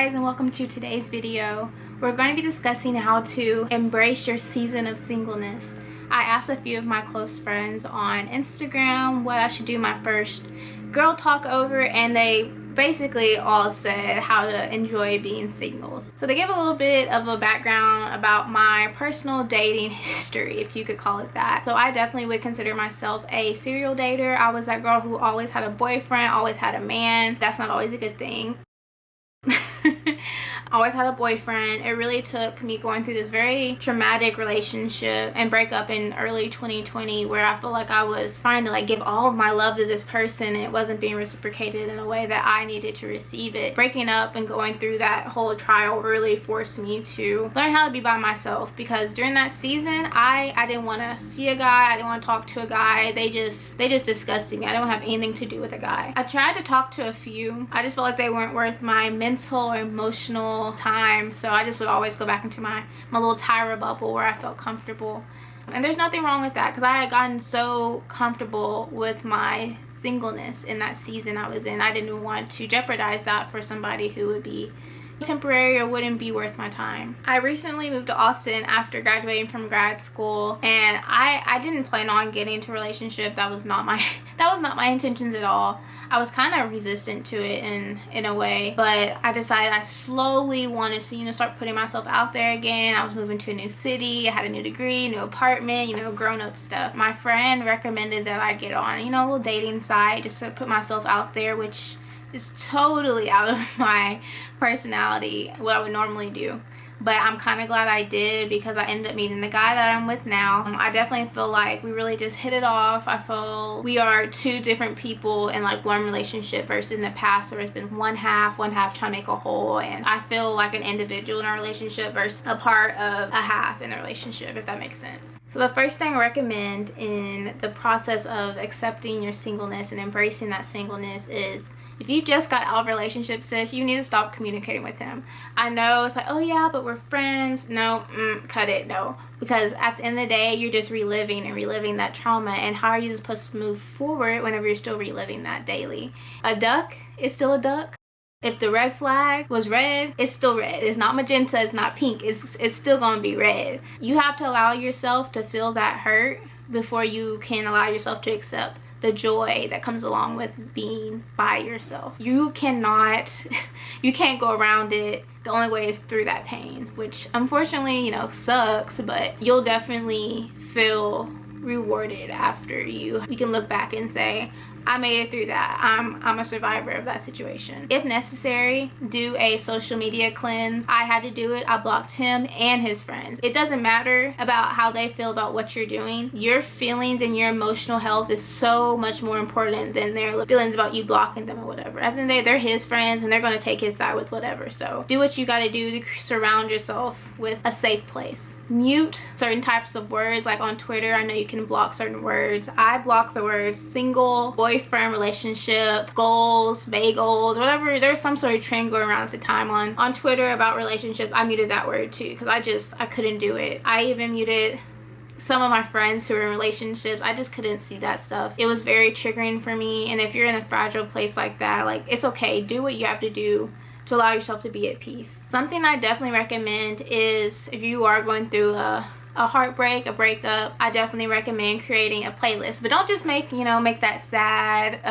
guys, and welcome to today's video. We're going to be discussing how to embrace your season of singleness. I asked a few of my close friends on Instagram what I should do my first girl talk over, and they basically all said how to enjoy being singles. So they gave a little bit of a background about my personal dating history, if you could call it that. So I definitely would consider myself a serial dater. I was that girl who always had a boyfriend, always had a man. That's not always a good thing. Always had a boyfriend. It really took me going through this very traumatic relationship and breakup in early 2020 where I felt like I was trying to give all of my love to this person and it wasn't being reciprocated in a way that I needed to receive it. Breaking up and going through that whole trial really forced me to learn how to be by myself, because during that season I didn't want to see a guy, I didn't want to talk to a guy. They just disgusted me. I didn't have anything to do with a guy. I tried to talk to a few. I just felt like they weren't worth my mental or emotional time, so I just would always go back into my little Tyra bubble where I felt comfortable. And there's nothing wrong with that, because I had gotten so comfortable with my singleness in that season I was in. I didn't want to jeopardize that for somebody who would be temporary or wouldn't be worth my time. I recently moved to Austin after graduating from grad school, and I didn't plan on getting into a relationship. That was not my intentions at all. I was kind of resistant to it in a way, but I decided I slowly wanted to start putting myself out there again. I was moving to a new city, I had a new degree, new apartment, grown-up stuff. My friend recommended that I get on a little dating site just to put myself out there, which is totally out of my personality, what I would normally do. But I'm kind of glad I did, because I ended up meeting the guy that I'm with now. I definitely feel like we really just hit it off. I feel we are two different people in one relationship versus in the past where it's been one half trying to make a whole, and I feel like an individual in our relationship versus a part of a half in the relationship, if that makes sense. So the first thing I recommend in the process of accepting your singleness and embracing that singleness is, if you just got out of a relationship, sis, you need to stop communicating with him. I know it's like, oh yeah, but we're friends. No, cut it, no. Because at the end of the day, you're just reliving that trauma. And how are you supposed to move forward whenever you're still reliving that daily? A duck is still a duck. If the red flag was red, it's still red. It's not magenta, it's not pink. It's still gonna be red. You have to allow yourself to feel that hurt before you can allow yourself to accept the joy that comes along with being by yourself. You can't go around it. The only way is through that pain, which unfortunately sucks, but you'll definitely feel rewarded after you can look back and say, I made it through that. I'm a survivor of that situation. If necessary, do a social media cleanse. I had to do it. I blocked him and his friends. It doesn't matter about how they feel about what you're doing. Your feelings and your emotional health is so much more important than their feelings about you blocking them or whatever. At the end of the day, they're his friends and they're going to take his side with whatever. So do what you got to do to surround yourself with a safe place. Mute certain types of words, like on Twitter. I know you can block certain words. I block the words single, boyfriend, relationship, goals, bagels, whatever. There's some sort of trend going around at the time on Twitter about relationships. I muted that word too, because I couldn't do it. I even muted some of my friends who are in relationships. I just couldn't see that stuff. It was very triggering for me. And if you're in a fragile place like that, it's okay. Do what you have to do to allow yourself to be at peace. Something I definitely recommend is, if you are going through a heartbreak, a breakup, I definitely recommend creating a playlist. But don't just make that sad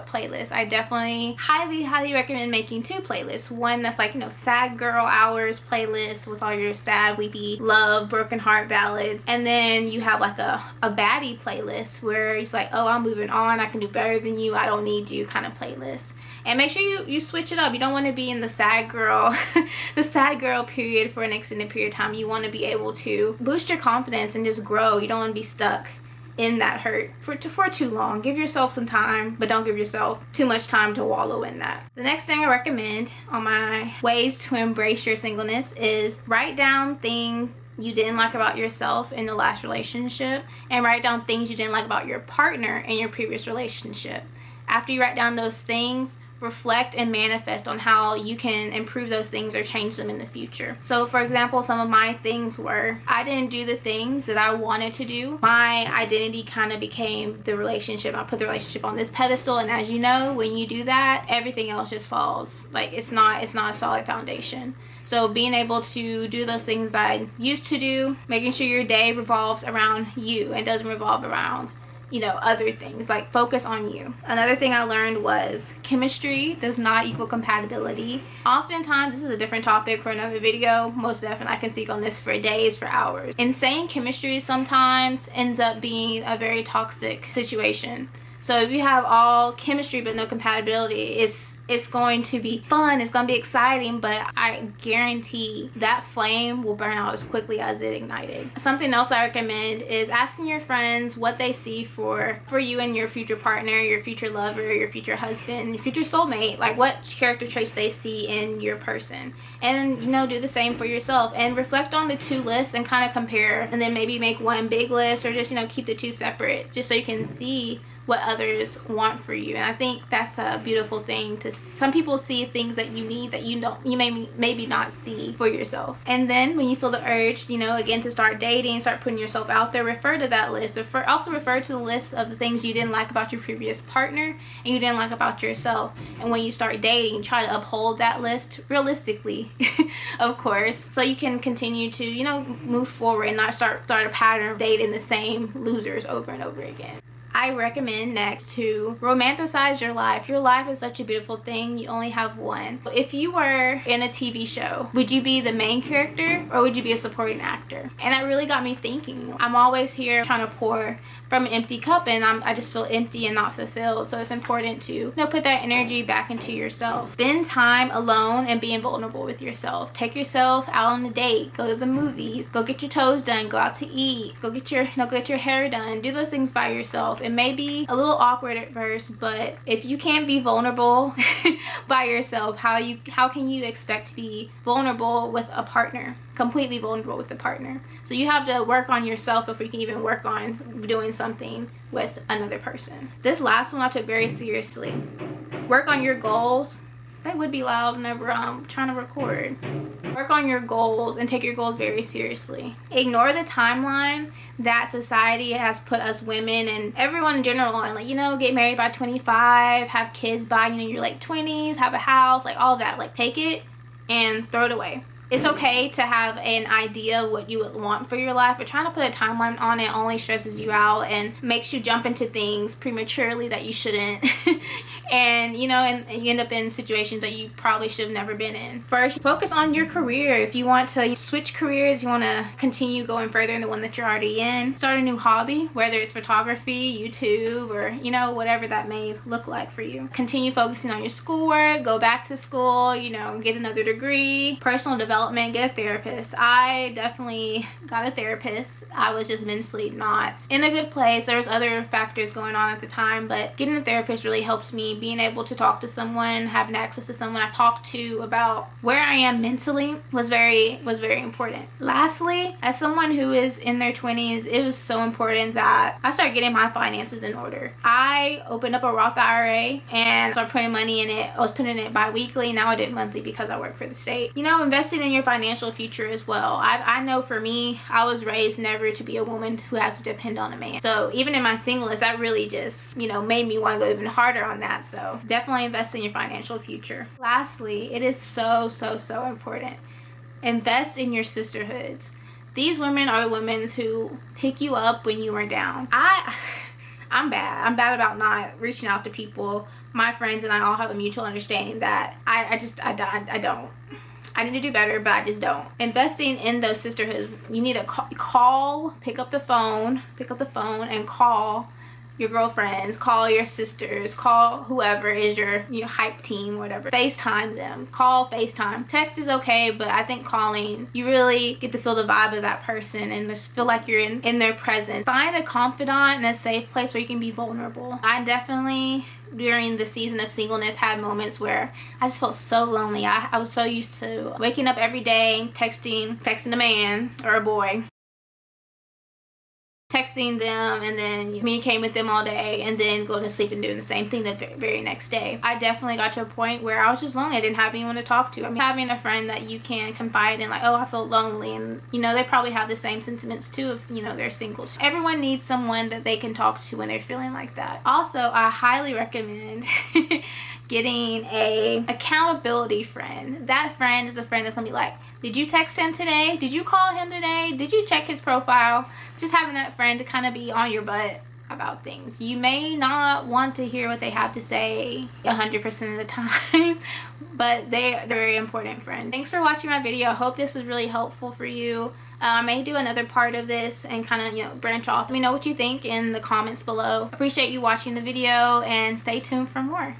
playlist. I definitely highly recommend making two playlists. One that's sad girl hours playlist with all your sad, weepy, love, broken heart ballads, and then you have a baddie playlist where it's like, oh, I'm moving on, I can do better than you, I don't need you kind of playlist. And make sure you switch it up. You don't want to be in the sad girl the sad girl period for an extended period of time. You want to be able to boost your confidence and just grow. You don't want to be stuck in that hurt for too long. Give yourself some time, but don't give yourself too much time to wallow in that. The next thing I recommend on my ways to embrace your singleness is write down things you didn't like about yourself in the last relationship, and write down things you didn't like about your partner in your previous relationship. After you write down those things, reflect and manifest on how you can improve those things or change them in the future. So for example, some of my things were, I didn't do the things that I wanted to do. My identity kind of became the relationship. I put the relationship on this pedestal, and as you know, when you do that, everything else just falls. Like it's not a solid foundation. So being able to do those things that I used to do, making sure your day revolves around you and doesn't revolve around, you know, other things. Like focus on you. Another thing I learned was chemistry does not equal compatibility. Oftentimes, this is a different topic for another video. Most definitely I can speak on this for days, for hours. Insane chemistry sometimes ends up being a very toxic situation. So if you have all chemistry but no compatibility, it's going to be fun, it's going to be exciting, but I guarantee that flame will burn out as quickly as it ignited. Something else I recommend is asking your friends what they see for you and your future partner, your future lover, your future husband, your future soulmate, like what character traits they see in your person. And, you know, do the same for yourself and reflect on the two lists and kind of compare, and then maybe make one big list, or just, you know, keep the two separate, just so you can see what others want for you. And I think that's a beautiful thing. To some people see things that you need that you maybe not see for yourself. And then when you feel the urge, you know, again, to start dating, start putting yourself out there, refer to that list. Also refer to the list of the things you didn't like about your previous partner and you didn't like about yourself. And when you start dating, try to uphold that list realistically, of course, so you can continue to, you know, move forward and not start a pattern of dating the same losers over and over again. I recommend next to romanticize your life. Your life is such a beautiful thing. You only have one. If you were in a TV show, would you be the main character or would you be a supporting actor? And that really got me thinking. I'm always here trying to pour from an empty cup, and I just feel empty and not fulfilled. So it's important to, you know, put that energy back into yourself. Spend time alone and being vulnerable with yourself. Take yourself out on a date. Go to the movies. Go get your toes done. Go out to eat. Go get your hair done. Do those things by yourself. It may be a little awkward at first, but if you can't be vulnerable by yourself, how can you expect to be vulnerable with a partner? Completely vulnerable with a partner. So you have to work on yourself before you can even work on doing something with another person. This last one I took very seriously. Work on your goals. That would be loud whenever I'm trying to record. Work on your goals and take your goals very seriously. Ignore the timeline that society has put us women and everyone in general on. Like, you know, get married by 25, have kids by, you know, your late 20s, have a house, like all that. Like, take it and throw it away. It's okay to have an idea of what you would want for your life, but trying to put a timeline on it only stresses you out and makes you jump into things prematurely that you shouldn't. And, you know, and you end up in situations that you probably should have never been in. First, focus on your career. If you want to switch careers, you want to continue going further in the one that you're already in, start a new hobby, whether it's photography, YouTube, or, you know, whatever that may look like for you. Continue focusing on your schoolwork, go back to school, you know, get another degree, personal development. Get a therapist. I definitely got a therapist. I was just mentally not in a good place. There was other factors going on at the time, but getting a therapist really helps me. Being able to talk to someone, having access to someone I talk to about where I am mentally was very important. Lastly, as someone who is in their 20s, it was so important that I start getting my finances in order. I opened up a Roth IRA and started putting money in it. I was putting it bi-weekly. Now I do it monthly because I work for the state. You know, investing in your financial future as well. I know for me, I was raised never to be a woman who has to depend on a man. So even in my singleness, that really just, you know, made me want to go even harder on that. So definitely invest in your financial future. Lastly, it is so important. Invest in your sisterhoods. These women are the women who pick you up when you are down. I'm bad. I'm bad about not reaching out to people. My friends and I all have a mutual understanding that I don't. I need to do better, but I just don't. Investing in those sisterhoods, you need to pick up the phone and call your girlfriends, call your sisters, call whoever is your hype team, whatever. FaceTime them. Call, FaceTime. Text is okay, but I think calling, you really get to feel the vibe of that person and just feel like you're in their presence. Find a confidant and a safe place where you can be vulnerable. I definitely, during the season of singleness, had moments where I just felt so lonely. I was so used to waking up every day, texting a man or a boy texting them and then communicating with them all day and then going to sleep and doing the same thing the very next day. I definitely got to a point where I was just lonely. I didn't have anyone to talk to. I mean, having a friend that you can confide in, like, oh, I feel lonely, and you know, they probably have the same sentiments too if, you know, they're single. Everyone needs someone that they can talk to when they're feeling like that. Also, I highly recommend getting a accountability friend. That friend is a friend that's gonna be like, did you text him today? Did you call him today? Did you check his profile? Just having that friend to kind of be on your butt about things. You may not want to hear what they have to say 100% of the time, but they're very important friend. Thanks for watching my video. I hope this was really helpful for you. I may do another part of this and kind of, you know, branch off. Let me know what you think in the comments below. Appreciate you watching the video, and stay tuned for more.